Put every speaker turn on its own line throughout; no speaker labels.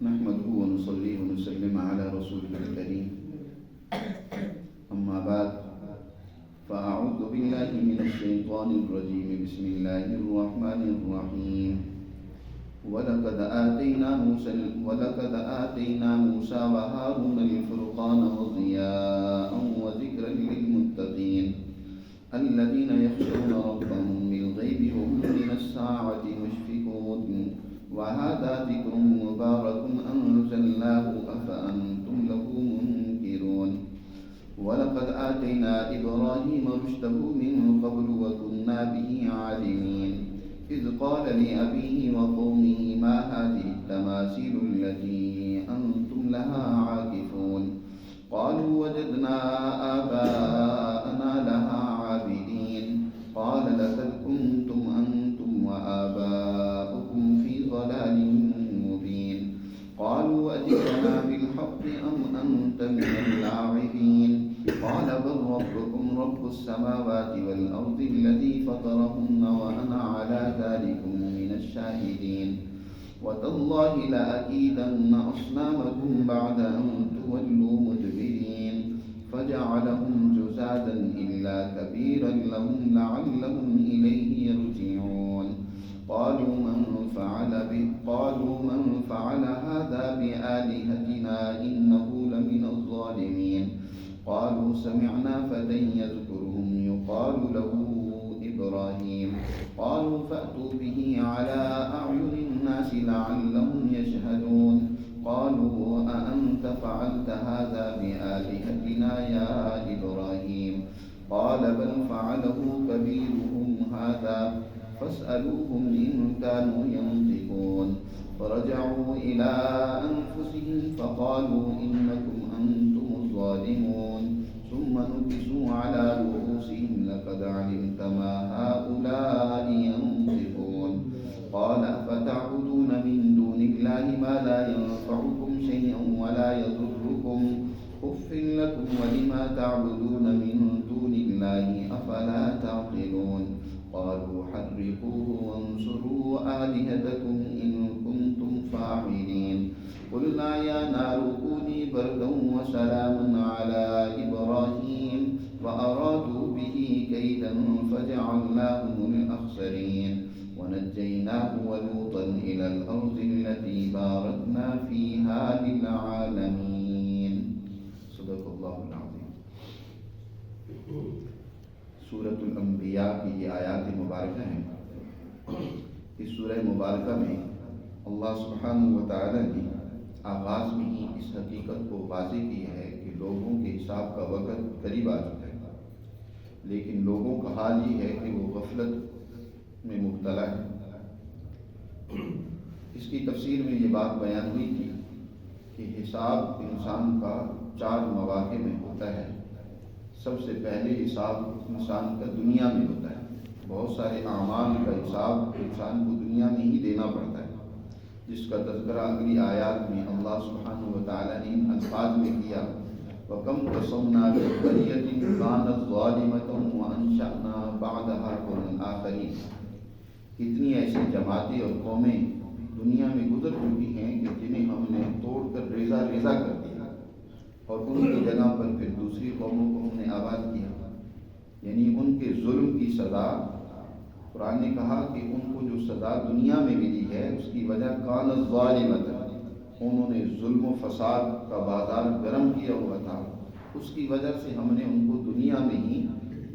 نحمده ونصلي ونسلم على رسوله الكريم أما بعد فأعوذ بالله من الشيطان الرجيم بسم الله الرحمن الرحيم ولقد آتينا موسى وهارون الفرقان وضياء وذكرا للمتقين الذين يخشون ربهم بالغيب وهم من الساعة مشفقون وهذا ذكر مبارك أنزلناه أفأنتم له منكرون ولقد آتينا إبراهيم رشده من قبل وكنا به عالمين إذ قال لأبيه وقومه ما هذه التماثيل التي أنتم لها عاكفون قالوا وجدنا آباءنا لها عابدين قال لقد كنتم أنتم وآباؤكم في ضلال مبين قالوا أجئتنا بالحق أم أنت من اللاعبين قال بل ربكم رب السماوات والأرض الذي فطرهن وأنا على ذلكم من الشاهدين وتالله لأكيدن أصنامكم بعد أن تولوا مدبرين فجعلهم جزادا إلا كبيرا لهم لعلهم إليه يرجعون قالوا من فعل هذا بآلهتنا إنه لمن الظالمين قالوا سمعنا فتى يذكرهم يقال له إبراهيم قالوا فأتوا به على أعين الناس لعلهم يشهدون قالوا أأنت فعلت هذا بآلهتنا يا إبراهيم قال بل فعله كبيرهم هذا فاسألوهم إن كانوا ينطقون فرجعوا إلى أنفسهم فقالوا إنكم أنتم الظالمون ثم نكسوا على رؤوسهم لقد علمت ما هؤلاء ينطقون قال فتعبدون من دون الله ما لا ينفعكم شيئا ولا يضركم أف لكم ولما تعبدون من دون الله أفلا تعقلون قالوا حرقوه وانصروا آلهتكم إن كنتم فاعلين قلنا يا نار كوني بردا وسلاما على إبراهيم وأرادوا به كيدا فجعلناهم الأخسرين ونجيناه ولوطا إلى الأرض التي باركنا فيها للعالمين صدق الله العظيم. سورۃ الانبیاء کی یہ آیات مبارکہ ہیں. اس سورہ مبارکہ میں اللہ سبحانہ و تعالی نے آغاز میں ہی اس حقیقت کو واضح کی ہے کہ لوگوں کے حساب کا وقت قریب آ چکا ہے، لیکن لوگوں کا حال یہ ہے کہ وہ غفلت میں مبتلا ہے. اس کی تفسیر میں یہ بات بیان ہوئی تھی کہ حساب انسان کا 4 مواقع میں ہوتا ہے. سب سے پہلے حساب انسان کا دنیا میں ہوتا ہے. بہت سارے اعمال کا حساب انسان کو دنیا میں ہی دینا پڑتا ہے، جس کا تذکرہ اگلی آیات میں اللہ سبحانہ و تعالیٰ نے ان الفاظ میں کیا وَكَمْ قَصَمْنَا مِنْ قَرْيَةٍ كَانَتْ ظَالِمَةً وَأَنشَأْنَا بَعْدَهَا قَوْمًا آخَرِينَ. کتنی ایسی جماعتیں اور قومیں دنیا میں گزر چکی ہیں کہ جنہیں ہم نے توڑ کر ریزہ ریزہ کر دیا اور ان کی جگہ پر پھر دوسری قوموں کو ہم نے آباد کیا. یعنی ان کے ظلم کی سزا، قرآن نے کہا کہ ان کو جو سزا دنیا میں ملی ہے اس کی وجہ کانت ظالمۃ، انہوں نے ظلم و فساد کا بازار گرم کیا ہوا تھا، اس کی وجہ سے ہم نے ان کو دنیا میں ہی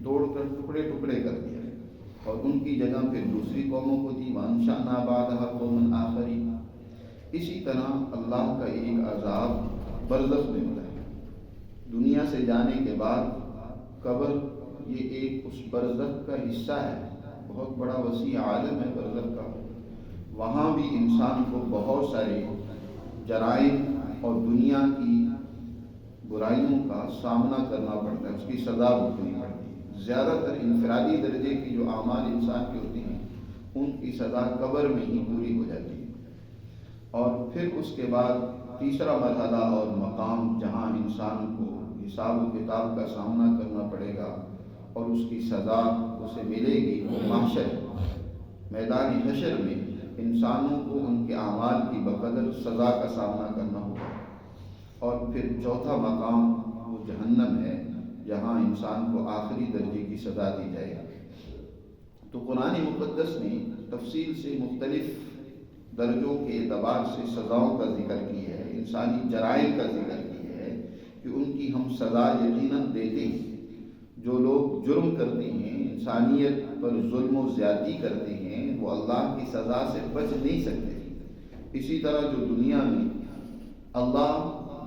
توڑ کر ٹکڑے ٹکڑے کر دیا اور ان کی جگہ پھر دوسری قوموں کو دی. وَأَنشَأْنَا بَعْدَهَا قَوْمًا آخَرِينَ. اسی طرح اللہ کا ایک عذاب برزخ میں ہوتا ہے. دنیا سے جانے کے بعد قبر یہ ایک اس برزخ کا حصہ ہے. بہت بڑا وسیع عالم ہے برزخ کا. وہاں بھی انسان کو بہت سارے جرائم اور دنیا کی برائیوں کا سامنا کرنا پڑتا ہے، اس کی سزا بھگتنی پڑتی ہے. زیادہ تر انفرادی درجے کی جو اعمال انسان کے ہوتے ہیں ان کی سزا قبر میں ہی پوری ہو جاتی ہے. اور پھر اس کے بعد تیسرا مرحلہ اور مقام جہاں انسان کو حساب و کتاب کا سامنا کرنا پڑے گا اور اس کی سزا اسے ملے گی، وہ محشر، میدان حشر میں انسانوں کو ان کے اعمال کی بقدر سزا کا سامنا کرنا ہوگا، اور پھر چوتھا مقام وہ جہنم ہے جہاں انسان کو آخری درجے کی سزا دی جائے گی۔ تو قرآن مقدس نے تفصیل سے مختلف درجوں کے اعتبار سے سزاؤں کا ذکر کیا ہے، انسانی جرائم کا ذکر کیا ہے کہ ان کی ہم سزا یقیناً دیتے ہیں۔ جو لوگ جرم کرتے ہیں، انسانیت پر ظلم و زیادتی کرتے ہیں، وہ اللہ کی سزا سے بچ نہیں سکتے۔ اسی طرح جو دنیا میں اللہ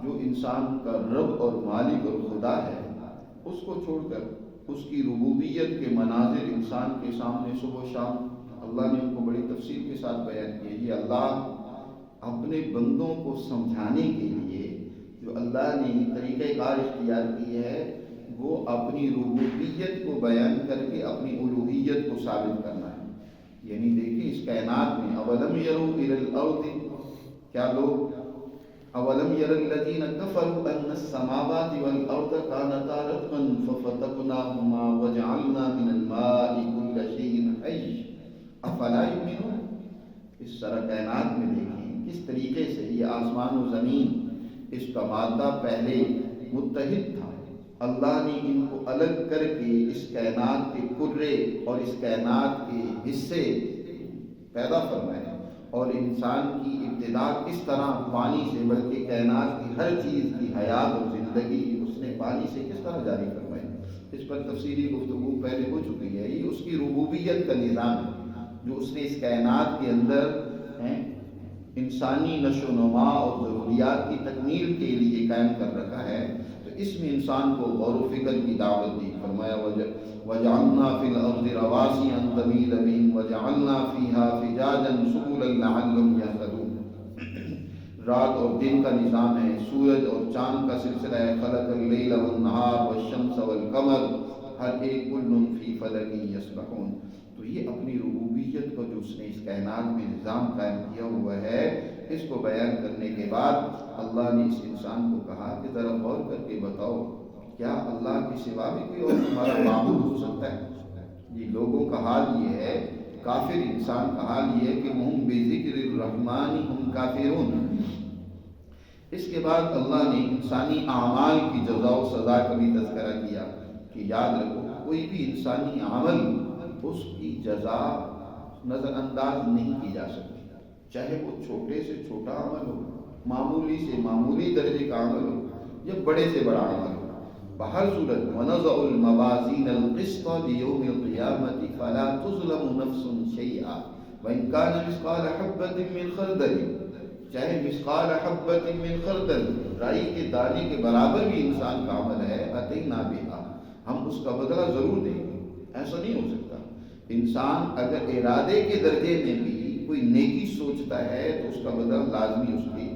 جو انسان کا رب اور مالک اور خدا ہے، اس کو چھوڑ کر اس کی ربوبیت کے مناظر انسان کے سامنے صبح و شام اللہ نے ان کو بڑی تفصیل کے ساتھ بیان کیا۔ یہ اللہ اپنے بندوں کو سمجھانے کے لیے جو اللہ نے طریقہ کار اختیار کی ہے، وہ اپنی ربوبیت کو بیان کر کے اپنی الوہیت کو ثابت کرنا ہے۔ یعنی دیکھیں اس کائنات میں اولم یروا الی الارض، کیا لوگ اولم یر الذین کفروا ان السماوات والارض کانتا رتقا ففتقناهما وجعلنا من الماء كل شیء حی افلا یؤمنون۔ اس طرح کائنات میں دیکھیں کس طریقے سے یہ آسمان و زمین، اس کا مادہ پہلے متحد تھا، اللہ نے ان کو الگ کر کے اس کائنات کے کرے اور اس کائنات کے حصے پیدا فرمائے، اور انسان کی ابتدا کس طرح پانی سے، بلکہ کائنات کی ہر چیز کی حیات اور زندگی اس نے پانی سے کس طرح جاری فرمائی، اس پر تفصیلی گفتگو پہلے ہو چکی ہے۔ یہ اس کی ربوبیت کا نظام ہے جو اس نے اس کائنات کے اندر انسانی نشو و نما اور ضروریات کی تکمیل کے لیے قائم کر رکھا ہے۔ تو اس میں انسان کو غور و فکر کی دعوت دی، فرمایا وَجَعَلْنَا فِي الْأَرْضِ رَوَاسِيَ أَن تَمِيدَ بِهِمْ وَجَعَلْنَا فِيهَا فِجَاجًا سُبُلًا لَعَلَّهُمْ يَهْتَدُونَ۔ رات اور دن کا نظام ہے، سورج اور چاند کا سلسلہ ہے، خَلَقَ اللَّيْلَ وَالنَّهَارَ وَالشَّمْسَ وَالْقَمَرَ ہر ایک کُلٌّ فِي فَلَكٍ يَسْبَحُونَ۔ تو یہ اپنی ربوبیت کو جو اس نے اس کائنات میں نظام قائم کیا ہوا ہے، اس کو بیان کرنے کے بعد اللہ نے اس انسان کو کہا کہ ذرا غور کر کے بتاؤ، کیا اللہ کے سوا بھی کوئی اور تمہارا معبود ہو سکتا ہے؟ یہ لوگوں کا حال یہ ہے، کافر انسان کا حال یہ ہے کہ ہم بذکر الرحمن ہم کافرون۔ اس کے بعد اللہ نے انسانی اعمال کی جزا و سزا کا بھی تذکرہ کیا کہ یاد رکھو کوئی بھی انسانی عمل اس کی جزا نظر انداز نہیں کی جا سکتی، چاہے وہ چھوٹے سے چھوٹا عمل ہو، معمولی سے معمولی درجے کا عمل ہو، یا بڑے سے بڑا عمل ہو۔ بہر صورت وَنَضَعُ الْمَوَازِينَ الْقِسْطَ لِيَوْمِ الْقِيَامَةِ فَلَا تُظْلَمُ نَفْسٌ شَيْئًا وَإِنْ كَانَ مِثْقَالَ حَبَّةٍ مِّنْ خَرْدَلٍ، چاہے مثقال حبۃ من خردل، رائی کے دانے کے برابر بھی انسان کا عمل ہے، أَتَيْنَا بِهَا، ہم اس کا بدلہ ضرور دیں گے۔ ایسا نہیں ہو سکتا، انسان اگر ارادے کے درجے میں بھی کوئی نیکی سوچتا ہے تو اس کا بدلہ لازمی اس کے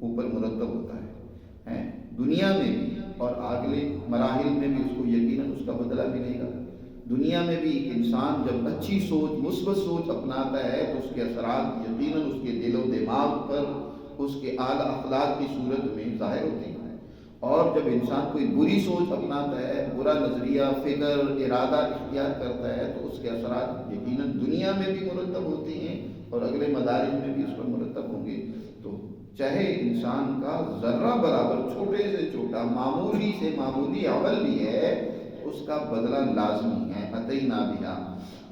اوپر مرتب ہوتا ہے، دنیا میں بھی اور اگلے مراحل میں بھی اس کو یقیناً اس کا بدلہ ملے گا۔ دنیا میں بھی ایک انسان جب اچھی سوچ، مثبت سوچ اپناتا ہے تو اس کے اثرات یقیناً اس کے دل و دماغ پر اس کے اعلیٰ اخلاق کی صورت میں ظاہر ہوتے ہیں، اور جب انسان کوئی بری سوچ اپناتا ہے، برا نظریہ، فکر، ارادہ اختیار کرتا ہے تو اس کے اثرات یقیناً دنیا میں بھی مرتب ہوتے ہیں اور اگلے مدارج میں بھی اس پر مرتب ہوں گے۔ تو چاہے انسان کا ذرہ برابر چھوٹے سے چھوٹا معمولی سے معمولی عمل بھی ہے، اس کا بدلہ لازمی ہے۔ أَتَيْنَا بِهَا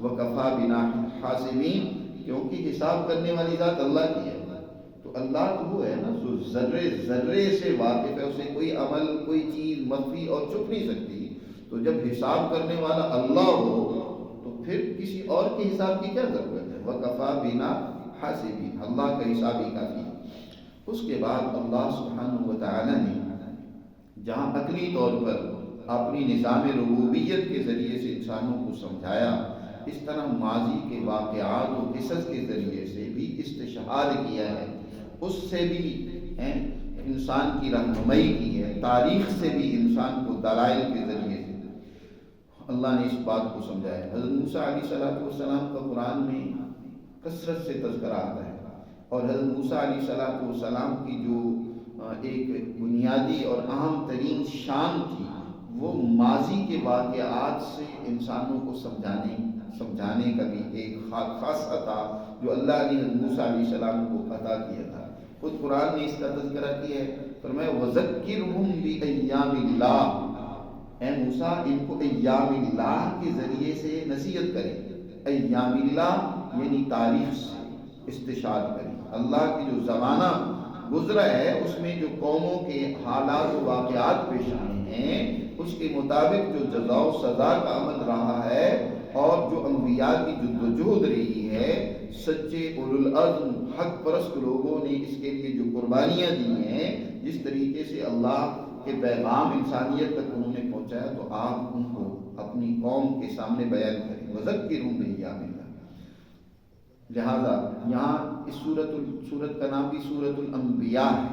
وَكَفَى بِنَا حَاسِبِينَ، کیونکہ حساب کرنے والی ذات اللہ کی ہے، تو اللہ تو وہ ہے نا جو ذرے ذرے سے واقف ہے، اسے کوئی عمل، کوئی چیز مخفی اور چھپ نہیں سکتی۔ تو جب حساب کرنے والا اللہ ہو تو پھر کسی اور کے حساب کی کیا ضرورت ہے؟ وَكَفَى بِنَا حَاسِبِينَ، اللہ کا حساب ہی کافی ہے۔ اس کے بعد اللہ سبحانہ و تعالی نے جہاں عقلی طور پر اپنی نظام ربوبیت کے ذریعے سے انسانوں کو سمجھایا، اس طرح ماضی کے واقعات و قصص کے ذریعے سے بھی استشہاد کیا ہے، اس سے بھی انسان کی رہنمائی کی ہے، تاریخ سے بھی انسان کو دلائل کے ذریعے سے اللہ نے اس بات کو سمجھایا۔ حضرت موسیٰ علیہ السلام کا قرآن میں کثرت سے تذکرہ آتا ہے، اور حضرت موسیٰ علیہ السلام کی جو ایک بنیادی اور اہم ترین شان تھی، وہ ماضی کے واقعات سے انسانوں کو سمجھانے سمجھانے کا بھی ایک خاصہ تھا جو اللہ نے موسیٰ علیہ السلام کو عطا کیا تھا۔ خود قرآن نے اس کا تذکرہ کیا ہے، فرمایا وَذَكِّرْهُمْ بِأَيَّامِ اللَّهِ، اے موسیٰ ان کو ایام اللہ کے ذریعے سے نصیحت کریں۔ ایام اللہ یعنی تاریخ سے استشہاد کریں، اللہ کی جو زمانہ گزرا ہے اس میں جو قوموں کے حالات و واقعات پیش آئے ہیں اس کے مطابق جو جزا و سزا کا عمل رہا ہے اور جو انبیاء کی جدوجہد رہی ہے، سچے اولو العزم حق پرست لوگوں نے اس کے لیے جو قربانیاں دی ہیں، جس طریقے سے اللہ کے پیغام انسانیت تک انہوں نے پہنچایا، تو آپ ان کو اپنی قوم کے سامنے بیان کریں۔ وَذَكِّرْهُمْ بِأَيَّامِ اللَّهِ، لہذا یہاں اس سورت کا نام بھی سورت الانبیاء ہے،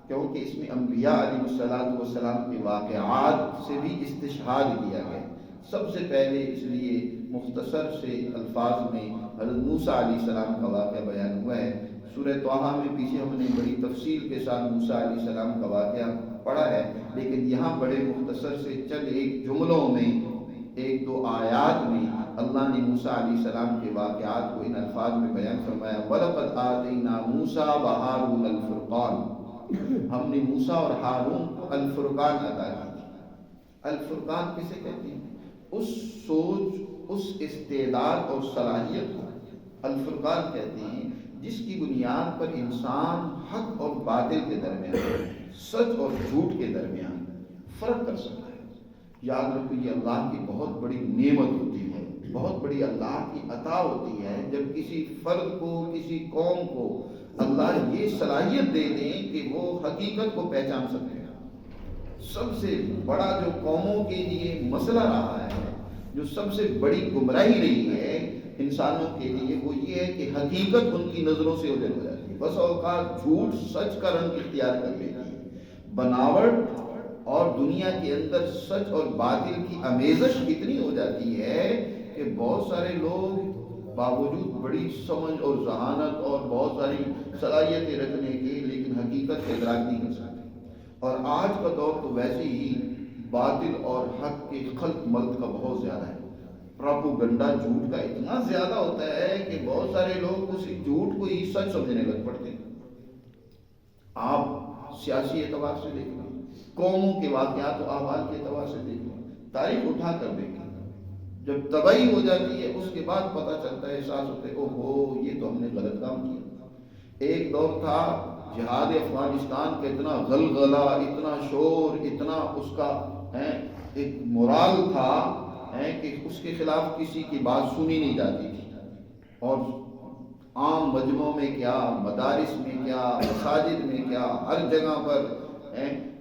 کیونکہ اس میں انبیاء علیہ السلام کے واقعات سے بھی استشہاد کیا گیا۔ سب سے پہلے اس لیے مختصر سے الفاظ میں حضرت موسیٰ علیہ السلام کا واقعہ بیان ہوا ہے۔ سورہ طٰہٰ میں پیچھے ہم نے بڑی تفصیل کے ساتھ موسیٰ علیہ السلام کا واقعہ پڑھا ہے، لیکن یہاں بڑے مختصر سے چند ایک جملوں میں، ایک دو آیات میں اللہ نے موسیٰ علیہ السلام کے واقعات کو ان الفاظ میں بیان فرمایا۔ وَلَقَدْ آتَيْنَا مُوسَىٰ وَهَارُونَ الْفُرْقَانَ، ہم نے موسیٰ اور ہارون کو الفرقان عطا کی۔ الفرقان کسے کہتے ہیں؟ اس سوچ، اس استعداد اور صلاحیت کو الفرقان کہتے ہیں جس کی بنیاد پر انسان حق اور باطل کے درمیان، سچ اور جھوٹ کے درمیان فرق کر سکتا ہے۔ یاد رکھو یہ اللہ کی بہت بڑی نعمت ہوتی ہے، بہت بڑی اللہ کی عطا ہوتی ہے جب کسی فرد کو، کسی قوم کو اللہ یہ صلاحیت دے دیں کہ وہ حقیقت کو پہچان سکتے ہیں۔ سب سے بڑا جو قوموں کے لیے مسئلہ رہا ہے، جو سب سے بڑی گمراہی رہی ہے انسانوں کے لیے، وہ یہ ہے کہ حقیقت ان کی نظروں سے اوجھل ہو جاتی ہے۔ بس اوقات جھوٹ سچ کا رنگ اختیار کر لیتی ہے، بناوٹ اور دنیا کے اندر سچ اور باطل کی آمیزش اتنی ہو جاتی ہے کہ بہت سارے لوگ باوجود بڑی سمجھ اور ذہانت اور بہت ساری صلاحیتیں رکھنے کے، لیکن حقیقت کا ادراک نہیں کر سکتے۔ اور آج کا دور تو ویسے ہی باطل اور حق کے خلط ملط کا بہت زیادہ ہے۔ پراپوگنڈا جھوٹ کا اتنا زیادہ ہوتا ہے کہ بہت سارے لوگ اس جھوٹ کو ہی سچ سمجھنے لگ پڑتے ہیں۔ آپ سیاسی اعتبار سے دیکھ لیں، قوموں کے واقعات و احوال کے اعتبار سے دیکھ لیں، تاریخ اٹھا کر دیکھیں، جب تباہی ہو جاتی ہے اس کے بعد پتہ چلتا ہے، احساس ہوتا ہے اوہو یہ تو ہم نے غلط کام کیا۔ ایک دور تھا جہاد افغانستان کا، اتنا غلغلہ، اتنا شور، اتنا اس کا ایک مورال تھا کہ اس کے خلاف کسی کی بات سنی نہیں جاتی تھی، اور عام مجمعوں میں کیا، مدارس میں کیا، مساجد میں کیا، ہر جگہ پر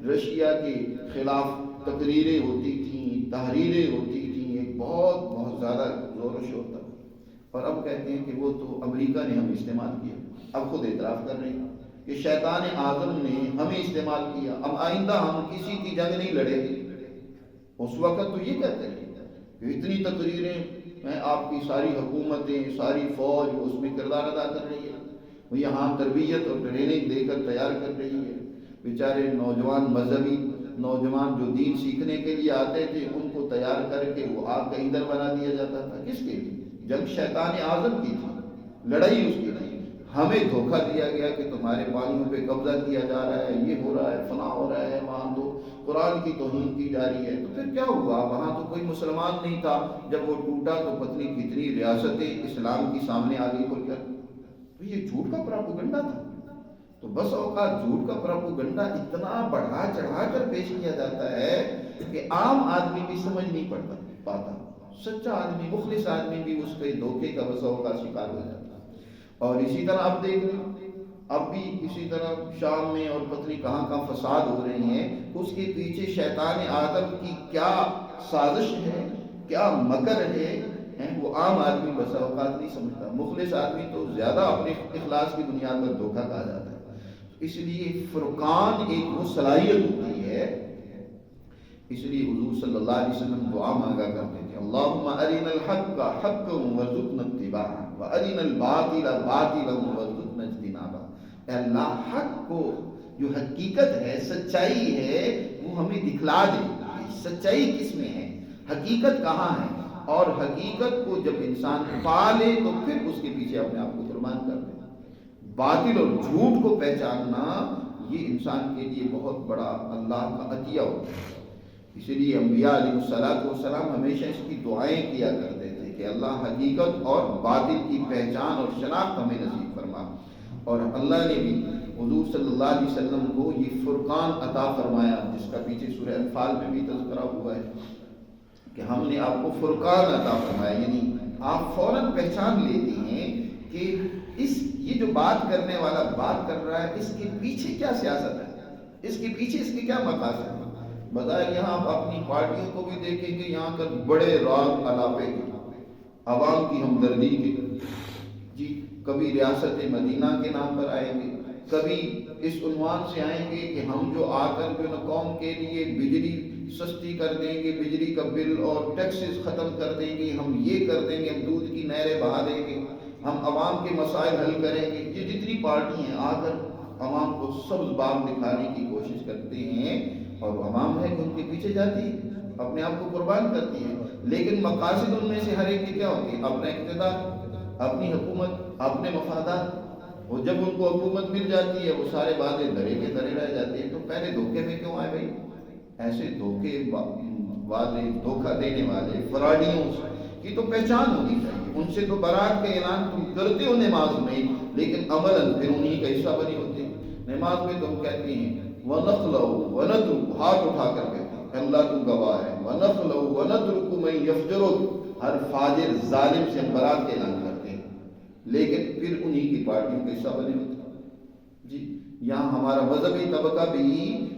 رشیا کے خلاف تقریریں ہوتی تھیں، تحریریں ہوتی تھیں، ایک بہت زیادہ زور و شور تھا۔ اور اب کہتے ہیں کہ وہ تو امریکہ نے ہمیں استعمال کیا، اب خود اعتراف کر رہے ہیں کہ شیطان اعظم نے ہمیں استعمال کیا، اب آئندہ ہم کسی کی جنگ نہیں لڑیں گے۔ اس وقت تو یہ کہتے ہیں کہ اتنی تقریریں، آپ کی ساری حکومتیں، ساری فوج اس میں کردار ادا کر رہی ہے، وہ یہاں تربیت اور ٹریننگ دے کر تیار کر رہی ہے۔ بیچارے نوجوان، مذہبی نوجوان جو دین سیکھنے کے لیے آتے تھے، ان کو تیار کر کے وہ آگ کا ایندھن بنا دیا جاتا تھا۔ کس کے لیے؟ جنگ شیطان اعظم کی تھی، لڑائی اس کی تھی۔ ہمیں دھوکہ دیا گیا کہ تمہارے پانیوں پہ قبضہ کیا جا رہا ہے، یہ ہو رہا ہے، فلاں ہو رہا ہے، وہاں تو قرآن کی توہین کی جا رہی ہے۔ تو پھر کیا ہوا؟ وہاں تو کوئی مسلمان نہیں تھا، جب وہ ٹوٹا تو پتہ نہیں کتنی ریاستیں اسلام کی سامنے آ گئی کھل کر۔ تو یہ جھوٹ کا پراپوگنڈا تھا۔ تو بس اوقات جھوٹ کا پراپوگنڈا اتنا بڑھا چڑھا کر پیش کیا جاتا ہے کہ عام آدمی بھی سمجھ نہیں پاتا، سچا آدمی، مخلص آدمی بھی اس کے دھوکے کا بس اوقات شکار ہو جاتا ہے۔ اور اسی طرح اب دیکھ لیں، اب بھی اسی طرح شام میں اور پتہ نہیں کہاں کہاں فساد ہو رہے ہیں، اس کے پیچھے شیطان آدم کی کیا سازش ہے، کیا مکر ہے، وہ عام آدمی بس اوقات نہیں سمجھتا۔ مخلص آدمی تو زیادہ اپنے اخلاص کی بنیاد پر دھوکہ کھا جاتا ہے۔ اس لیے فرقان ایک وہ صلاحیت ہوتی ہے، اس لیے حضور صلی اللہ علیہ وسلم دعا مانگا کرتے تھے، اللہم ارنا الحق حقا وارزقنا اتباعہ وارنا الباطل باطلا وارزقنا اجتنابہ۔ اے اللہ، حق کو جو حقیقت ہے، سچائی ہے، وہ ہمیں دکھلا دے۔ سچائی کس میں ہے، حقیقت کہاں ہے، اور حقیقت کو جب انسان پا لے تو پھر اس کے پیچھے اپنے آپ کو قربان کر دے۔ باطل اور جھوٹ کو پہچاننا یہ انسان کے لیے بہت بڑا اللہ کا عطیہ ہوتا ہے۔ اسی لیے انبیاء علیہ السلام ہمیشہ اس کی دعائیں کیا کرتے تھے کہ اللہ حقیقت اور باطل کی پہچان اور شناخت ہمیں نصیب فرما۔ اور اللہ نے بھی حضور صلی اللہ علیہ وسلم کو یہ فرقان عطا فرمایا، جس کا پیچھے سورہ انفال میں بھی تذکرہ ہوا ہے کہ ہم نے آپ کو فرقان عطا فرمایا، یعنی آپ فوراً پہچان لیتے ہیں کہ یہ جو بات کرنے والا بات کر رہا ہے اس کے پیچھے کیا سیاست ہے، اس کے پیچھے اس کے کیا مقاصد ہے۔ بظاہر یہاں آپ اپنی پارٹیوں کو بھی دیکھیں گے، یہاں کر بڑے راگ الاپے کے، عوام کی ہمدردی کے، جی کبھی ریاست مدینہ کے نام پر آئیں گے، کبھی اس عنوان سے آئیں گے کہ ہم جو آ کر جو قوم کے لیے بجلی سستی کر دیں گے، بجلی کا بل اور ٹیکسز ختم کر دیں گے، ہم یہ کر دیں گے، ہم دودھ کی نہریں بہا دیں گے، ہم عوام کے مسائل حل کریں گے۔ یہ جتنی پارٹی ہیں آ کر عوام کو سبز باغ دکھانے کی کوشش کرتے ہیں، اور عوام ہے کہ ان کے پیچھے جاتی ہے، اپنے آپ کو قربان کرتی ہے، لیکن مقاصد ان میں سے ہر ایک کی کیا ہوتی ہے؟ اپنا اقتدار، اپنی حکومت، اپنے مفادات۔ اور جب ان کو حکومت مل جاتی ہے وہ سارے وعدے دھرے کے دھرے رہ جاتے ہیں۔ تو پہلے دھوکے میں کیوں آئے بھائی؟ ایسے دھوکے والے، دھوکہ دینے والے فراڈیوں کی تو پہچان ہونی چاہیے، ان سے تو برات کا اعلان تم کرتے ہو نماز میں، لیکن عملاً پھر انہی کا حصہ بنے ہوتے ہیں۔ نماز میں تم کہتے ہیں وَنَخْلَعُ وَنَتْرُكُ، ہاتھ اٹھا کر کہتے ہیں اللہ تو گواہ ہے، وَنَخْلَعُ وَنَتْرُكُ مَن يَفْجُرُ، ہر فاجر ظالم سے ہم برات کا اعلان کرتے ہیں، لیکن پھر انہی کی پارٹیوں کا حصہ بنے ہوتے ہیں۔ جی یہاں ہمارا مذہبی طبقہ بھی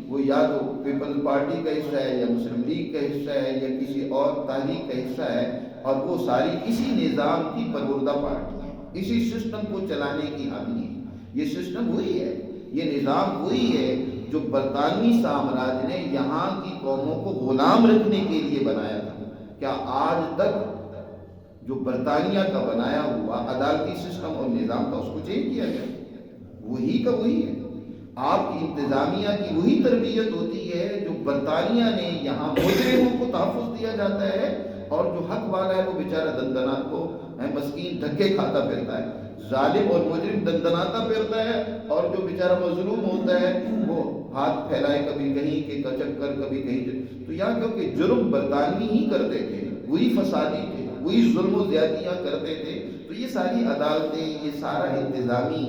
وہ یا تو پیپل پارٹی کا حصہ ہے، یا مسلم لیگ کا حصہ ہے، یا کسی اور تحریک کا حصہ ہے، اور وہ ساری اسی نظام کی پروردہ پارٹی ہے، اسی سسٹم کو چلانے کی حامی ہے۔ یہ سسٹم وہی ہے، یہ نظام وہی ہے جو برطانوی سامراج نے یہاں کی قوموں کو غلام رکھنے کے لیے بنایا تھا۔ کیا آج تک جو برطانیہ کا بنایا ہوا عدالتی سسٹم اور نظام تھا اس کو چینج کیا گیا؟ وہی کا وہی ہے۔ آپ کی انتظامیہ کی وہی تربیت ہوتی ہے جو برطانیہ نے یہاں مجرموں کو تحفظ دیا جاتا ہے، اور جو حق والا ہے وہ بیچارہ دندنات کو مسکین دھکے کھاتا پھرتا ہے، ظالم اور مجرم دندناتا پھرتا ہے، اور جو بیچارہ مظلوم ہوتا ہے وہ ہاتھ پھیلائے کبھی کہیں کے چکر کبھی کہیں۔ تو یہاں کیونکہ جرم برطانوی ہی کرتے تھے، وہی فسادی تھے، وہی ظلم و زیادتیاں کرتے تھے، تو یہ ساری عدالتیں، یہ سارا انتظامی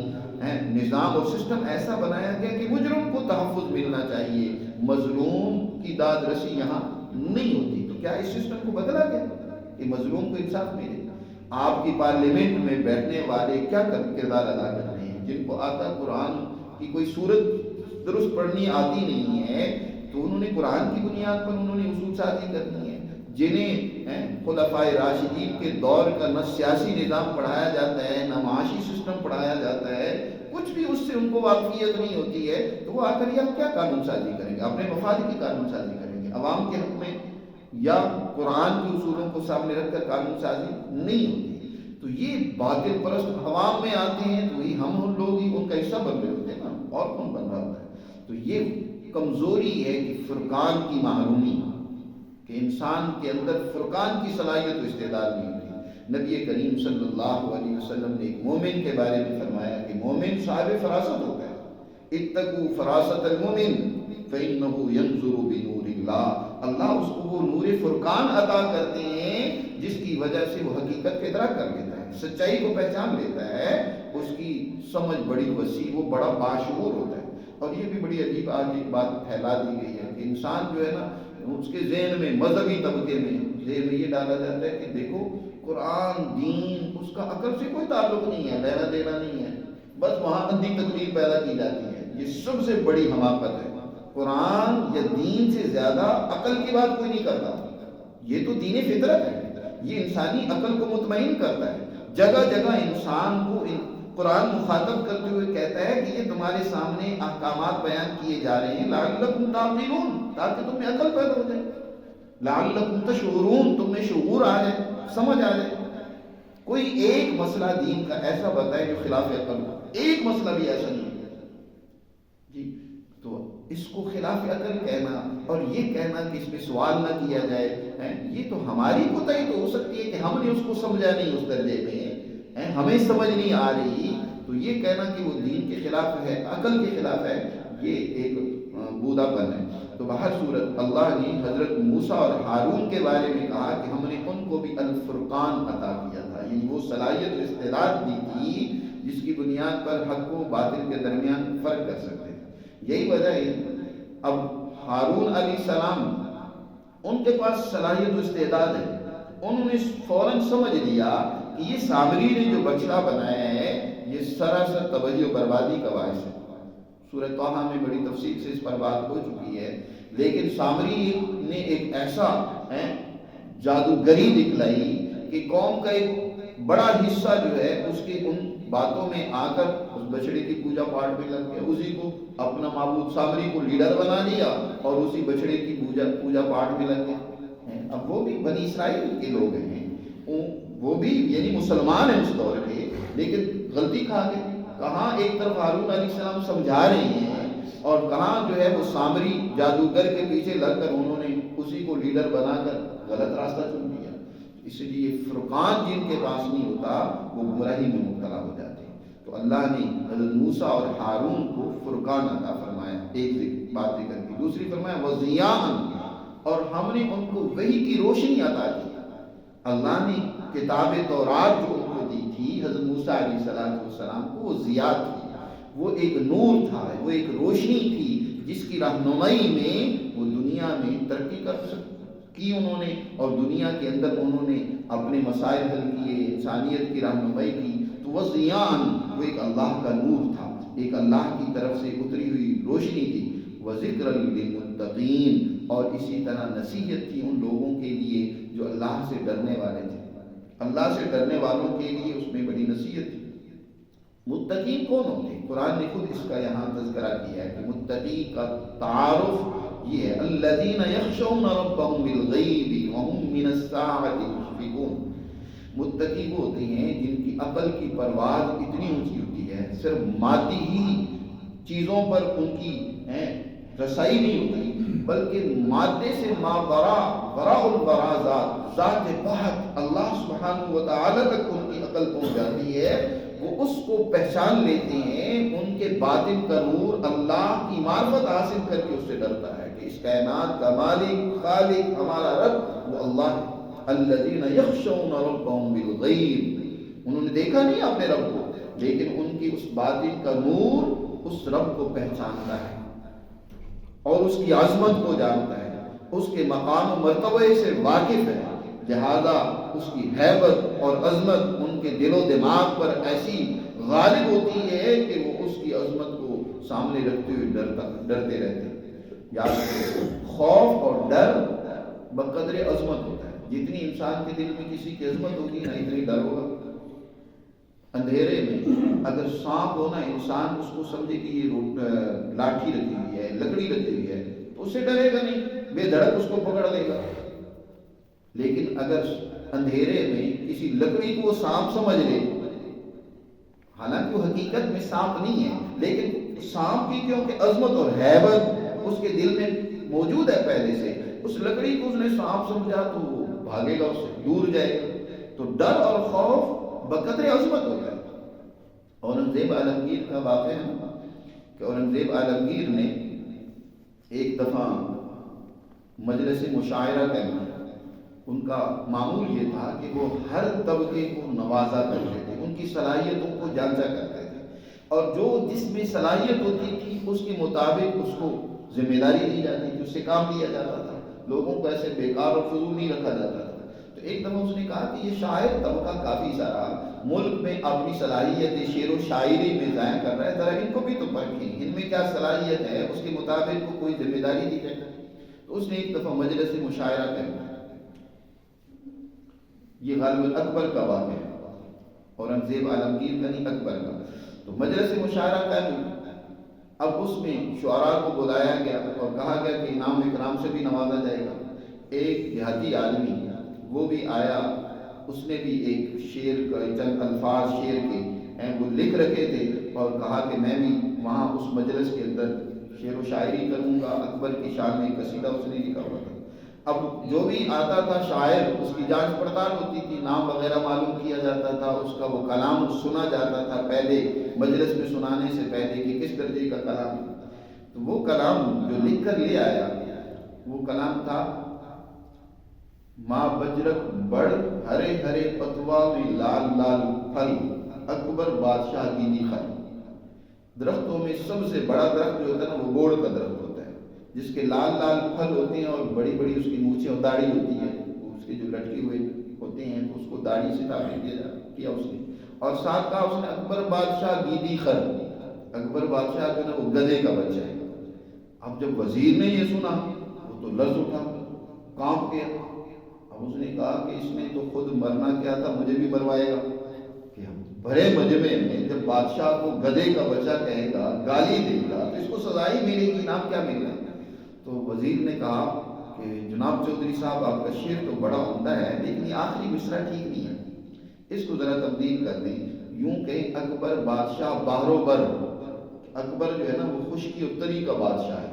نظام اور سسٹم ایسا بنایا گیا کہ مجرم کو تحفظ ملنا چاہیے، مظلوم کی داد رسی یہاں نہیں ہوتی۔ تو کیا اس سسٹم کو بدلا گیا کہ مظلوم کو انصاف ملے؟ آپ کی پارلیمنٹ میں بیٹھنے والے کیا کردار ادا کر رہے ہیں؟ جن کو آتا قرآن کی کوئی صورت درست پڑھنی آتی نہیں ہے، تو انہوں نے قرآن کی بنیاد پر انہوں نے اصول سازی کرنی ہے۔ جنہیں خلفائے راشدین کے دور کا نہ سیاسی نظام پڑھایا جاتا ہے، نہ معاشی سسٹم پڑھایا جاتا ہے، کچھ بھی اس سے ان کو واقفیت نہیں ہوتی ہے، تو وہ آ کر یہ کیا قانون سازی کریں گے؟ اپنے مفاد کی قانون سازی کریں گے عوام کے حق میں، یا قرآن کے اصولوں کو سامنے رکھ کر قانون سازی نہیں ہوتی۔ تو یہ باطل پرست عوام میں آتے ہیں تو یہ ہم لوگ ہی ان کا حصہ بن رہے ہوتے ہیں نا، اور کون بن رہا ہوتا ہے؟ تو یہ کمزوری ہے کہ فرقان کی محرومی، کہ انسان کے اندر فرقان کی صلاحیت و استعداد نہیں ہوتی۔ نبی کریم صلی اللہ علیہ وسلم نے ایک مومن کے بارے میں فرمایا کہ مومن صاحب فراست ہوتا ہے، اتقوا فراست المومن فإنہ ینظر بنور اللہ، اللہ اس کو وہ نور فرقان عطا کرتے ہیں جس کی وجہ سے وہ حقیقت کا ادراک کر لیتا ہے، سچائی کو پہچان لیتا ہے، اس کی سمجھ بڑی وسیع، وہ بڑا باشعور ہوتا ہے۔ اور یہ بھی بڑی عجیب آج ایک بات پھیلا دی گئی ہے کہ انسان جو ہے نا، اس کے ذہن میں، مذہبی طبقے میں ذہن میں یہ ڈالا جاتا ہے کہ دیکھو قرآن، دین، اس کا عقل سے کوئی تعلق نہیں ہے، لینا دینا نہیں ہے، بس وہاں اندھی تکلیف پیدا کی جاتی ہے۔ یہ سب سے بڑی حماقت ہے۔ قرآن یا دین سے زیادہ عقل کی بات کوئی نہیں کرتا۔ یہ تو دین فطرت ہے، یہ انسانی عقل کو مطمئن کرتا ہے۔ جگہ جگہ انسان کو قرآن مخاطب کرتے ہوئے کہتا ہے کہ یہ تمہارے سامنے احکامات بیان کیے جا رہے ہیں لعلکم تعقلون، تاکہ تم میں عقل پیدا ہو جائے، لعلکم تشعرون، تم میں شعور آ جائے، سمجھ آ جائے۔ کوئی ایک مسئلہ دین کا ایسا بتائے جو خلاف عقل ہو، ایک مسئلہ بھی ایسا نہیں ہے جی۔ تو اس کو خلاف عقل کہنا اور یہ کہنا کہ اس میں سوال نہ کیا جائے، یہ تو ہماری کوتاہی تو ہو سکتی ہے کہ ہم نے اس کو سمجھا نہیں اس درجے میں، ہمیں سمجھ نہیں آ رہی، تو یہ کہنا کہ وہ دین کے خلاف ہے، عقل کے خلاف ہے، یہ ایک بودا پن ہے۔ تو بہر صورت اللہ نے حضرت موسیٰ اور ہارون کے بارے میں کہا کہ ہم نے ان کو بھی الفرقان عطا کیا تھا، یعنی وہ صلاحیت و استعداد دی تھی جس کی بنیاد پر حق و باطل کے درمیان فرق کر سکتے تھے۔ یہی وجہ ہے اب ہارون علیہ السلام ان کے پاس صلاحیت و استعداد ہے، انہوں نے فوراً سمجھ لیا کہ یہ سامری نے جو بچڑا بنایا ہے یہ سراسر تباہی و بربادی کا باعث ہے۔ سورہ طٰہٰ میں بڑی تفصیل سے اس پر بات ہو چکی ہے، لیکن سامری نے ایک ایسا جادوگری دکھلائی کہ قوم کا ایک بڑا حصہ جو ہے اس کے ان باتوں میں آ کر اس بچڑے کی پوجا پاٹ میں لگ گیا، اسی کو اپنا معبود سامری کو لیڈر بنا لیا اور اسی بچڑے کی پوجا پاٹ میں لگ گیا۔ اب وہ بھی بنی اسرائیل کے لوگ ہیں، وہ بھی یعنی مسلمان ہیں اس دور کے، لیکن غلطی کھا گئے۔ کہاں ایک طرف ہارون علیہ السلام سمجھا رہے ہیں اور کہاں جو ہے وہ سامری جادوگر کے پیچھے لگ کر انہوں نے اسی کو لیڈر بنا کر غلط راستہ چن لیا۔ اس لیے فرقان جن کے پاس نہیں ہوتا وہ گمراہی میں مبتلا ہو جاتے ہیں۔ تو اللہ نے حضرت موسیٰ اور ہارون کو فرقان عطا فرمایا، ایک بات ذکر کی، دوسری فرمایا وَضِيَاءً، اور ہم نے ان کو وحی کی روشنی عطا کی۔ اللہ نے کتاب تورات جو ان کو دی تھی حضرت موسیٰ علیہ السلام کو، وہ ضیاء تھی، وہ ایک نور تھا، وہ ایک روشنی تھی جس کی رہنمائی میں وہ دنیا میں ترقی کر کی انہوں نے، اور دنیا کے اندر انہوں نے اپنے مسائل حل کیے، انسانیت کی رہنمائی کی۔ تو وہ ضیاء، وہ ایک اللہ کا نور تھا، ایک اللہ کی طرف سے اتری ہوئی روشنی تھی۔ وَذِكْرًا لِلْمُتَّقِينَ، اور اسی طرح نصیحت تھی ان لوگوں کے لیے جو اللہ سے ڈرنے والے تھے، اللہ سے ڈرنے والوں کے لیے اس میں بڑی نصیحت تھی۔ متقین کون ہوتے ہیں؟ قرآن نے خود اس کا یہاں تذکرہ کیا ہے کہ متقی کا تعارف یہ ہے الذین یخشون ربهم بالغیب وهم من الساعة مشفقون۔ متقی وہ ہوتے ہیں جن کی عقل کی پرواز اتنی اونچی ہوتی ہے، صرف مادی ہی چیزوں پر ان کی رسائی نہیں ہوتی، بلکہ مادے سے ماورا وراء الورا ذات بحق اللہ سبحانہ و تعالی تک ان کی عقل پہنچ جاتی ہے۔ وہ اس کو پہچان لیتے ہیں، ان کے باطن کا نور اللہ کی معرفت حاصل کر کے اس سے ڈرتا ہے کہ اس کائنات کا مالک خالق ہمارا رب وہ اللہ ہے۔ الذین یخشون ربهم بالغیب، انہوں نے دیکھا نہیں اپنے رب کو، لیکن ان کی اس باطن کا نور اس رب کو پہچانتا ہے اور اس کی عظمت کو جانتا ہے، اس کے مقام و مرتبے سے واقف ہے، لہذا اس کی ہیبت اور عظمت ان کے دل و دماغ پر ایسی غالب ہوتی ہے کہ وہ اس کی عظمت کو سامنے رکھتے ہوئے ڈرتے رہتے ہیں۔ یاد رکھیں، خوف اور ڈر بقدر عظمت ہوتا ہے۔ جتنی انسان کے دل میں کسی کی عظمت ہوگی نہ اتنی ڈر ہوگا۔ اندھیرے میں اگر سانپ ہونا، انسان اس کو سمجھے کہ یہ لاٹھی رکھی ہوئی ہے، لکڑی رکھی ہوئی ہے، تو اسے ڈرے گا نہیں، بے دھڑک اس کو پکڑ لے گا۔ لیکن اگر اندھیرے میں کسی لکڑی کو سانپ سمجھ لے، حالانکہ وہ حقیقت میں سانپ نہیں ہے، لیکن سانپ کی کیونکہ عظمت اور ہیبت اس کے دل میں موجود ہے پہلے سے، اس لکڑی کو اس نے سانپ سمجھا تو وہ بھاگے گا، اس سے دور جائے گا۔ تو ڈر اور خوف بقدر عظمت ہوتا ہے۔ اورنگزیب عالمگیر کا واقعہ ہے کہ اورنگزیب عالمگیر نے ایک دفعہ مجلس مشاعرہ کرنا، ان کا معمول یہ تھا کہ وہ ہر طبقے کو نوازا کرتے تھے، ان کی صلاحیتوں کو جانچا کرتے تھے، اور جو جس میں صلاحیت ہوتی تھی اس کے مطابق اس کو ذمہ داری دی جاتی تھی، اس سے کام لیا جاتا تھا، لوگوں کو ایسے بیکار اور فضول نہیں رکھا جاتا تھا۔ تو ایک دفعہ اس نے کہا کہ یہ شاعر طبقہ کافی سارا ملک میں اپنی صلاحیت شعر و شاعری میں ضائع کر رہا ہے، ذرا ان کو بھی تو پرکھیں، ان میں کیا صلاحیت ہے، اس کے مطابق کو کوئی ذمہ داری دی جائے۔ تو اس نے ایک دفعہ مجلس مشاعرہ کرنا، یہ غالب اکبر کا واقعہ ہے، اورنگزیب عالمگیر کا نہیں، اکبر کا۔ تو مجلس مشاعرہ کرنا، اب اس میں شعراء کو بلایا گیا اور کہا گیا کہ انعام اکرام سے بھی نوازا جائے گا۔ ایک دیہاتی آدمی وہ بھی آیا، اس نے بھی ایک شعر کا چند الفاظ شعر کے وہ لکھ رکھے تھے اور کہا کہ میں بھی وہاں اس مجلس کے اندر شعر و شاعری کروں گا، اکبر کی شان میں قصیدہ اس نے لکھا ہوا تھا۔ اب جو بھی آتا تھا شاعر، اس کی جانچ پڑتال ہوتی تھی، نام وغیرہ معلوم کیا جاتا تھا، اس کا وہ کلام سنا جاتا تھا پہلے مجلس میں سنانے سے پہلے کہ کس درجے کا کلام ہے۔ تو وہ کلام جو لکھ کر لے آیا وہ کلام تھا: ماں بجرک بڑ ہرے ہرے پتوا میں لال لال پھل، اکبر بادشاہ کی نخل۔ درختوں میں سب سے بڑا درخت جو ہوتا ہے نا وہ بوڑ کا درخت ہوتا ہے، جس کے لال لال پھل ہوتے ہیں اور بڑی بڑی اس کی مونچھیں اور داڑھی ہوتی ہے، اس کے جو لٹکے ہوئے ہوتے ہیں تو اس کو داڑھی سے تعبیر کیا اس نے، اور ساتھ کہا اس نے اکبر بادشاہ گیدی خر، اکبر بادشاہ جو نا وہ گدھے کا بچہ ہے۔ اب جب وزیر نے یہ سنا وہ تو لرز اٹھا، کانپ گیا۔ اب اس نے کہا کہ اس نے تو خود مرنا کیا تھا، مجھے بھی مروائے گا؟ کہ بڑے مجمع میں جب بادشاہ کو گدھے کا بچہ کہے گا، گالی دے گا، تو اس کو سزا ہی ملے گی، انعام کیا مل رہا ہے؟ تو وزیر نے کہا کہ جناب چودھری صاحب آپ کا شعر تو بڑا عمدہ ہے، لیکن یہ آخری مصرع ٹھیک نہیں ہے، اس کو ذرا تبدیل کر دیں، یوں کہیں اکبر بادشاہ باہرو بر۔ اکبر جو ہے نا وہ خشکی اور تری کا بادشاہ ہے۔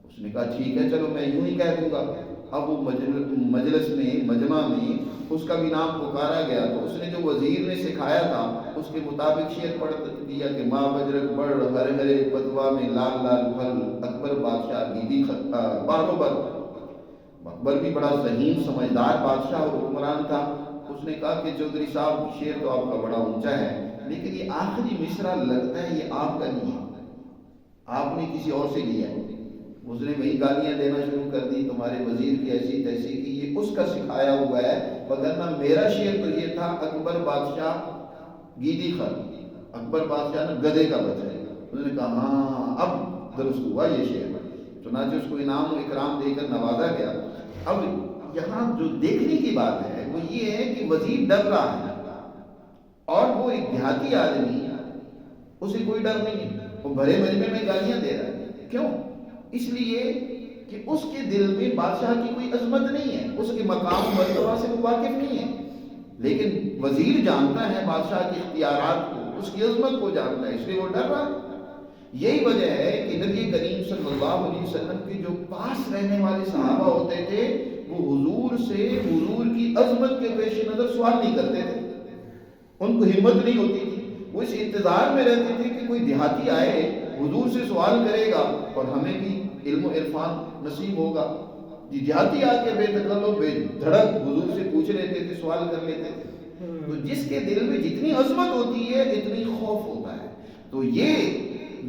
اس نے کہا ٹھیک ہے چلو میں یوں ہی کہہ دوں گا۔ اب وہ مجلس میں مجمع میں اس کا بھی نام پکارا گیا، تو اس نے جو وزیر نے سکھایا تھا اس کے مطابق شعر پڑھ دیا کہ ماں بجرک بڑ ہرے ہرے پتوا میں لال لال پھل، اکبر بادشاہ گیدی باہرو بر۔ اکبر بھی بڑا ذہین سمجھدار بادشاہ اور حکمران تھا۔ اس نے کہا کہ چودھری صاحب شعر تو آپ کا بڑا اونچا ہے، لیکن یہ آخری مصرع لگتا ہے یہ آپ کا نہیں ہے، آپ نے کسی اور سے لیا ہے۔ اس نے وہی گالیاں دینا شروع کر دی، تمہارے وزیر کی ایسی تیسی کی، یہ اس کا سکھایا ہوا ہے، وگرنہ میرا شعر تو یہ تھا اکبر بادشاہ گیدی خر، اکبر بادشاہ نے گدھے کا بچہ ہے۔ اس نے کہا ہاں اب درست ہوا یہ شعر، چنانچہ اس کو انعام و اکرام دے کر نوازا گیا۔ اب یہاں جو دیکھنے کی بات ہے وہ یہ ہے کہ وزیر ڈر رہا ہے اور وہ ایک دیہاتی آدمی ہے، اسے کوئی ڈر نہیں ہے، وہ بھرے مجمع میں گالیاں دے رہا ہے۔ کیوں؟ اس لیے کہ اس کے دل میں بادشاہ کی کوئی عظمت نہیں ہے، اس کے مقام و مرتبہ سے وہ واقف نہیں ہے، لیکن وزیر جانتا ہے بادشاہ کے اختیارات کو، اس کی عظمت کو جانتا ہے، اس لیے وہ ڈر رہا ہے۔ یہی وجہ ہے کہ نبی کریم صلی اللہ علیہ وسلم کے جو پاس رہنے والے صحابہ ہوتے تھے وہ حضور سے حضور کی عظمت کے پیش نظر سوال نہیں کرتے تھے، ان کو ہمت نہیں ہوتی تھی، وہ اس انتظار میں رہتے تھے کہ کوئی دیہاتی آئے حضور سے سوال کرے گا اور ہمیں بھی علم و عرفان نصیب ہوگا۔ دیہاتی آ کے بے تکلف بے دھڑک حضور سے پوچھ لیتے تھے، سوال کر لیتے تھے۔ تو جس کے دل میں جتنی عظمت ہوتی ہے اتنی خوف ہوتا ہے۔ تو یہ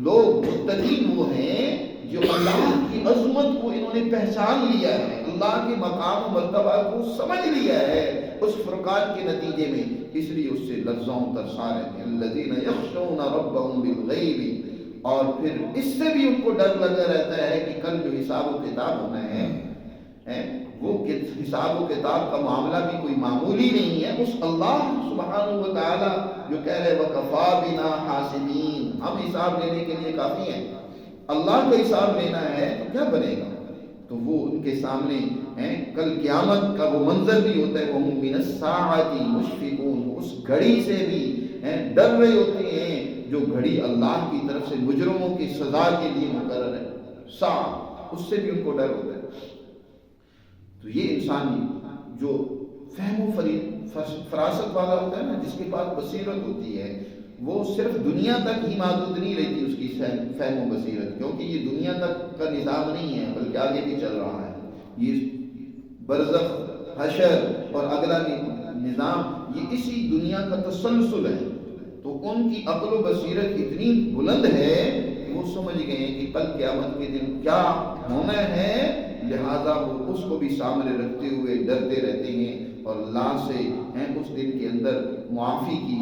لوگ متقین وہ ہیں جو اللہ کی عظمت کو انہوں نے پہچان لیا ہے، اللہ کے مقام و مرتبہ کو سمجھ لیا ہے اس فرقان کے نتیجے میں، اس لیے اس سے لرزاں ترساں رہتے ہیں۔ الذین یخشون ربهم بالغیب، اور پھر اس سے بھی ان کو ڈر لگا رہتا ہے کہ کل جو حساب و کتاب ہونا ہے وہ حساب و کتاب کا معاملہ بھی کوئی معمولی نہیں ہے۔ اس اللہ سبحانہ و تعالی جو کہہ رہے وَكَفَى بِنَا حَاسِبِينَ، ہم حساب لینے کے لیے کافی ہیں، اللہ کا حساب لینا ہے تو کیا بنے گا؟ تو وہ ان کے سامنے کل قیامت کا وہ منظر بھی ہوتا ہے، وَهُمْ مِنَ السَّاعَةِ مُشْفِقُونَ، اس گھڑی سے بھی ڈر رہے ہوتے ہیں جو گھڑی اللہ کی طرف سے مجرموں کی سزا کے لیے مقرر ہے، ساعت، اس سے بھی ان کو ڈر ہوتا ہے۔ تو یہ انسان جو فہم و فراست والا ہوتا ہے نا، جس کے پاس بصیرت ہوتی ہے، وہ صرف دنیا تک ہی محدود نہیں رہتی اس کی فہم و بصیرت، کیونکہ یہ دنیا تک کا نظام نہیں ہے بلکہ آگے بھی چل رہا ہے۔ یہ برزخ، حشر اور اگلا نظام یہ اسی دنیا کا تسلسل ہے۔ تو ان کی عقل و بصیرت اتنی بلند ہے کہ وہ سمجھ گئے ہیں کہ کل قیامت کے دن کیا ہونا ہے، لہذا وہ اس کو بھی سامنے رکھتے ہوئے ڈرتے رہتے ہیں اور اللہ سے اس دن کے اندر معافی کی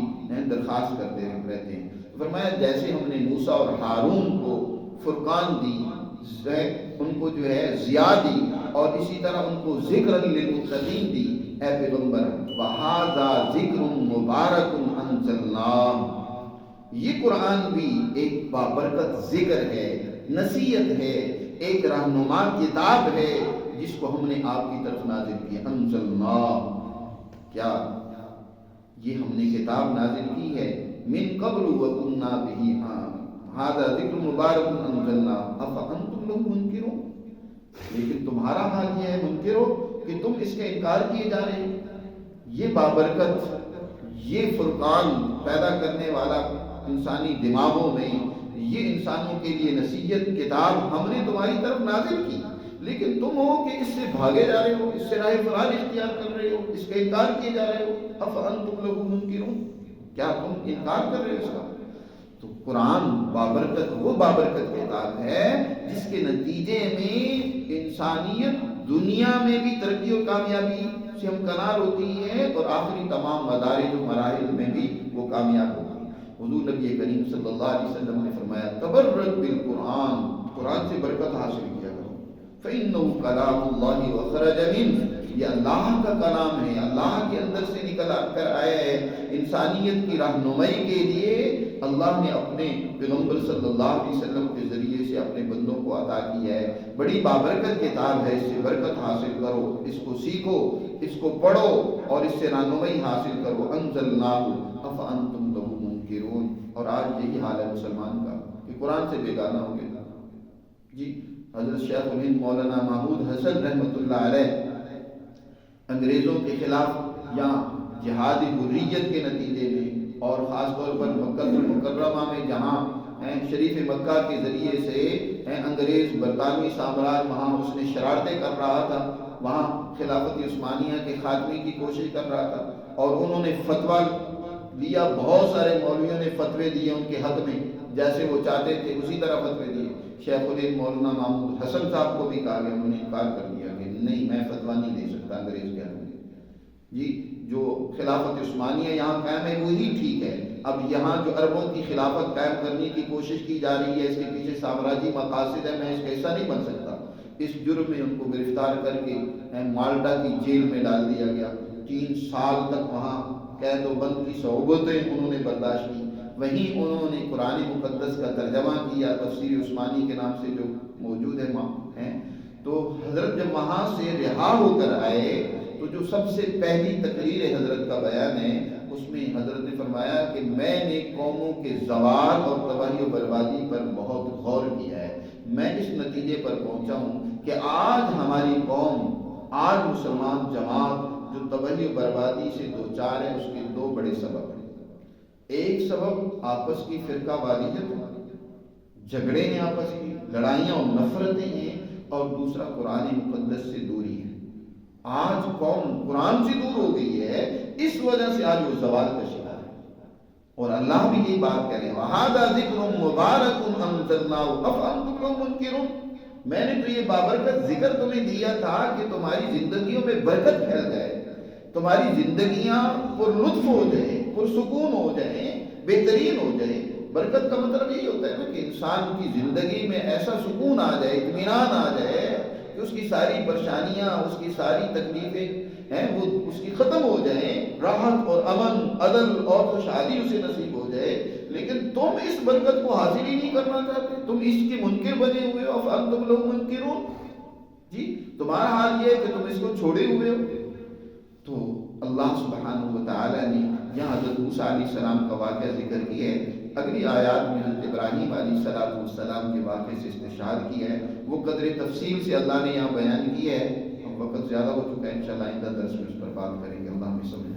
درخواست کرتے رہتے ہیں۔ فرمایا جیسے ہم نے موسیٰ اور ہارون کو فرقان دی، ان کو جو ہے ضیاء دی، اور اسی طرح ان کو ذکر للمتقین دی، اے پیغمبر وَهَذَا ذِكْرٌ مُبَارَكٌ أَنزَلْنَاهُ، یہ قرآن بھی ایک بابرکت ذکر ہے، نصیحت ہے، ایک رہنما کتاب ہے جس کو ہم نے آپ کی طرف نازل کی۔ انزلناہ، کیا یہ ہم نے کتاب نازل کی ہے، من قبل وَكُنَّا بِهِ هَذَا ذِكْرٌ مُبَارَكٌ أَنزَلْنَاهُ لہو منکرون، لیکن تمہارا حال یہ ہے منکرو کہ تم اس کا انکار کیے جا رہے ہو۔ یہ بابرکت، یہ فرقان پیدا کرنے والا انسانی دماغوں میں یہ انسانوں کے لیے نصیحت کتاب ہم نے تمہاری طرف نازل کی، لیکن تم ہو کہ اس سے بھاگے جا رہے ہو، اس سے راہ فرار اختیار کر رہے ہو، اس کا انکار کیے جا رہے ہو۔ افانتم لہو منکرون، کیا تم انکار کر رہے ہو اس کا؟ تو قرآن بابرکت، وہ بابرکت کتاب ہے جس کے نتیجے میں انسانیت دنیا میں بھی ترقی اور کامیابی سے ہمکنار ہوتی ہے، اور آخری تمام مدارج و مراحل میں بھی وہ کامیاب ہوتی ہے۔ حضور نبی کریم صلی اللہ علیہ وسلم نے فرمایا تبرک بالقرآن، قرآن سے برکت حاصل کیا کرو، فإنه کلام اللہ وخرج منہ، یہ اللہ کا کلام ہے، اللہ کے اندر سے نکل کر آیا ہے۔ انسانیت کی رہنمائی کے لیے اللہ نے اپنے پیغمبر صلی اللہ علیہ وسلم کے ذریعے سے اپنے بندوں کو عطا کیا ہے۔ بڑی بابرکت کتاب ہے، اس سے برکت حاصل کرو، اس کو سیکھو، اس کو پڑھو اور اس سے رہنمائی حاصل کرو۔ انزلناہ افانتم لہ منکرون، اور آج یہی حال ہے مسلمان کا کہ قرآن سے بیگانہ ہو گیا۔ جی حضرت شیخ الہند مولانا محمود حسن رحمۃ اللہ علیہ انگریزوں کے خلاف یا جہاد حریت کے نتیجے میں، اور خاص طور پر مکہ المکرمہ میں جہاں شریف مکہ کے ذریعے سے انگریز برطانوی سامراج وہاں اس نے شرارتیں کر رہا تھا، وہاں خلافت عثمانیہ کے خاتمے کی کوشش کر رہا تھا، اور انہوں نے فتویٰ دیا، بہت سارے مولویوں نے فتوے دیے ان کے حق میں، جیسے وہ چاہتے تھے اسی طرح فتوے دیے۔ شیخ الہند مولانا محمود حسن صاحب کو بھی کہا گیا، انہوں نے انکار کر دیا کہ نہیں، میں فتویٰ نہیں دے سکتا انگریز کے حق میں۔ جی جو خلافت عثمانیہ یہاں قائم ہے وہی ٹھیک ہے، اب یہاں جو عربوں کی خلافت قائم کرنے کی کوشش کی جا رہی ہے، اس کے پیچھے سامراجی مقاصد ہے، میں اس کا حصہ نہیں بن سکتا۔ اس جرم میں ان کو گرفتار کر کے مالٹا کی جیل میں ڈال دیا گیا، 3 سال تک وہاں قید و بند کی صعوبتیں انہوں نے برداشت کی۔ وہیں انہوں نے قرآن مقدس کا ترجمہ کیا، تفسیر عثمانی کے نام سے جو موجود ہے۔ تو حضرت جب وہاں سے رہا ہو کر آئے تو جو سب سے پہلی تقریر حضرت کا بیان ہے، اس میں حضرت نے فرمایا کہ میں نے قوموں کے زوال اور تباہی و بربادی پر بہت غور کیا ہے، میں اس نتیجے پر پہنچا ہوں کہ آج ہماری قوم، آج مسلمان جماعت جو تباہی و بربادی سے دوچار ہے، اس کے 2 بڑے سبب ہیں۔ ایک سبب آپس کی فرقہ واریت، جھگڑے ہیں، آپس کی لڑائیاں اور نفرتیں ہیں، اور دوسرا قرآن مقدس سے دوری ہے۔ آج قوم قرآن سے دور ہو گئی ہے، اس وجہ سے آج وہ زوال کا شکار ہے، اور اللہ بھی یہی بات کہہ رہے ہیں وَهَذَا ذِكْرٌ مُبَارَكٌ أَنزَلْنَاهُ أَفَأَنتُمْ لَهُ مُنكِرُونَ، میں نے تو یہ بابرکت ذکر تمہیں دیا تھا کہ تمہاری زندگیوں میں برکت پھیل جائے، تمہاری زندگیاں پر لطف ہو جائیں، پر سکون ہو جائیں، بہترین ہو جائیں۔ برکت کا مطلب یہی ہوتا ہے نا کہ انسان کی زندگی میں ایسا سکون آ جائے، اطمینان آ جائے کہ اس کی ساری پریشانیاں، اس کی ساری تکلیفیں ہیں وہ اس کی ختم ہو جائیں، راحت اور امن، عدل اور خوشحالی اسے نصیب ہو جائے۔ لیکن تم اس برکت کو حاصل ہی نہیں کرنا چاہتے، تم اس کے منکر بنے ہوئے ہو۔ فَأَنتُمْ لَهُ مُنكِرُونَ، جی تمہارا حال یہ ہے کہ تم اس کو چھوڑے ہوئے ہو۔ تو اللہ سبحانہ و تعالیٰ نے یہاں حضرت موسیٰ علیہ السلام کا واقعہ ذکر کیا ہے، اگلی آیات میں حضرت ابراہیم علیہ السلام کے واقعے سے استشہاد کیا ہے، وہ قدر تفصیل سے اللہ نے یہاں بیان کیا ہے۔ اب وقت زیادہ ہو چکا ہے، انشاءاللہ آئندہ درس میں اس پر بات کریں گے۔ اللہ ہمیں سمجھ